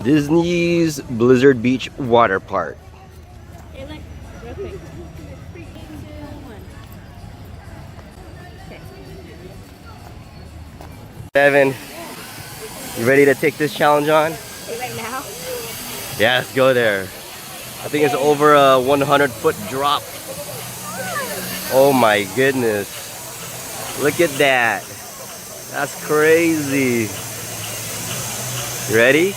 Disney's Blizzard Beach Water Park. Hey, look, real quick. 3, 2, 1. Okay. Evan, you ready to take this challenge on? Hey, right now? Yeah, let's go there. I think it's over a 100-foot drop. Oh my goodness. Look at that. That's crazy. You ready?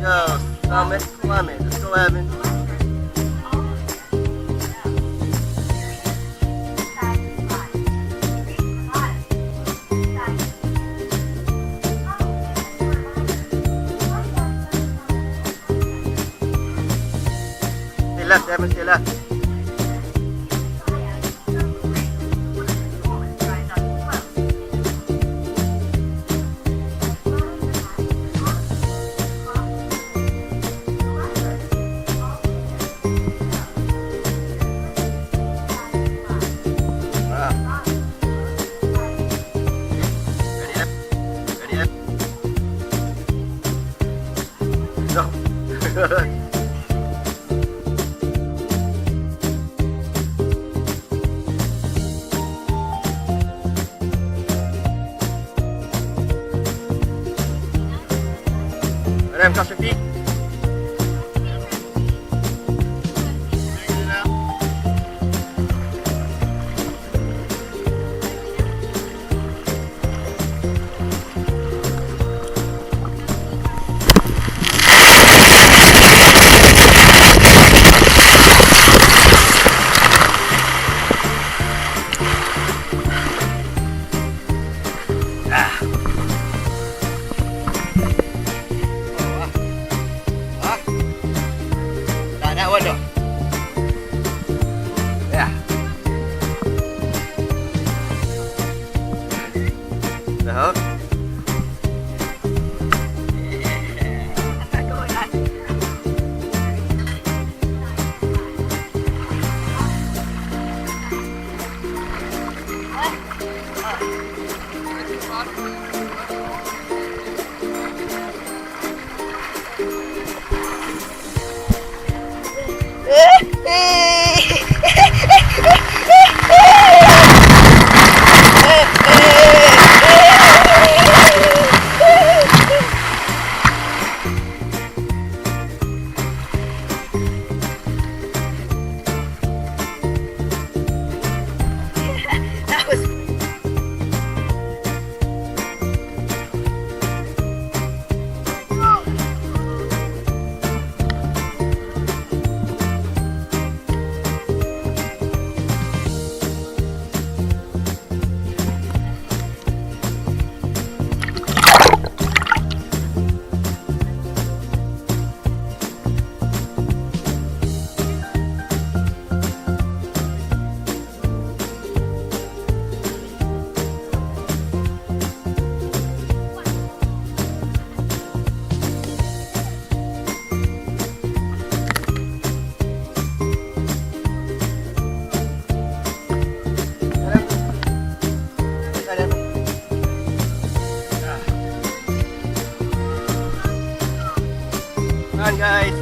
Go, summit, plummet. Let's go, Evan. Stay left, Evan, stay left. Rem, cross your feet. That one, no. Yeah. The hook. Come on, guys.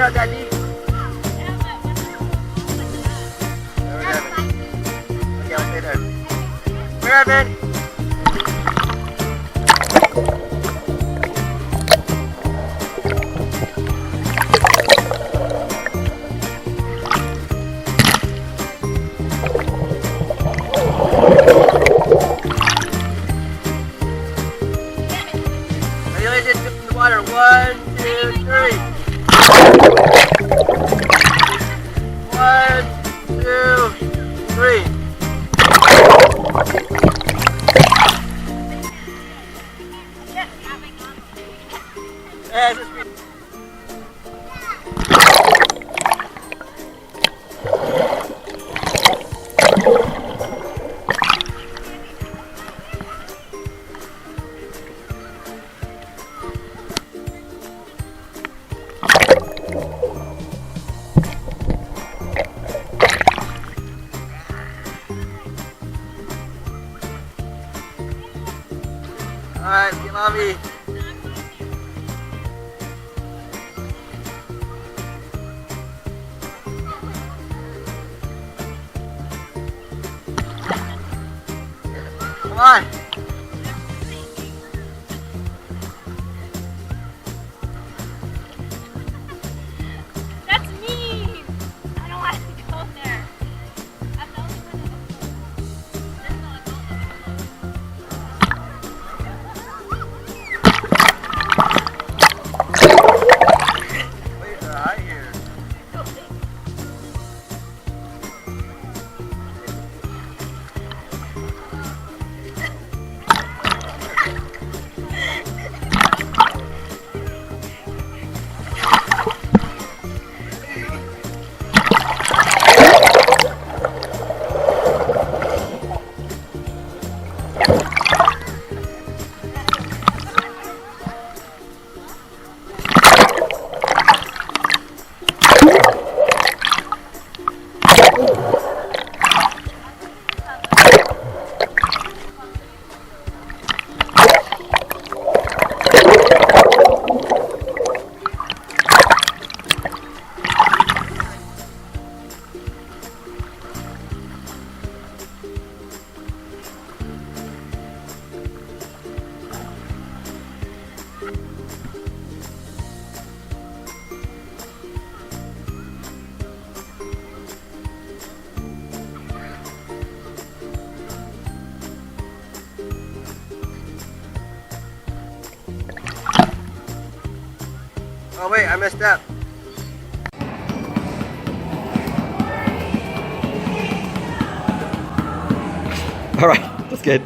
not that deep. Where's Evan? Okay, I'll stay there. Where, Evan? Ready, ladies, dip in the water. 1, 2, 3. 1, 2, 3. Yeah, just be. Alright, get mommy. Come on. That's mean. I don't want to go there. I'm the only one that Waves are high here. Oh wait, I messed up. All right, that's good.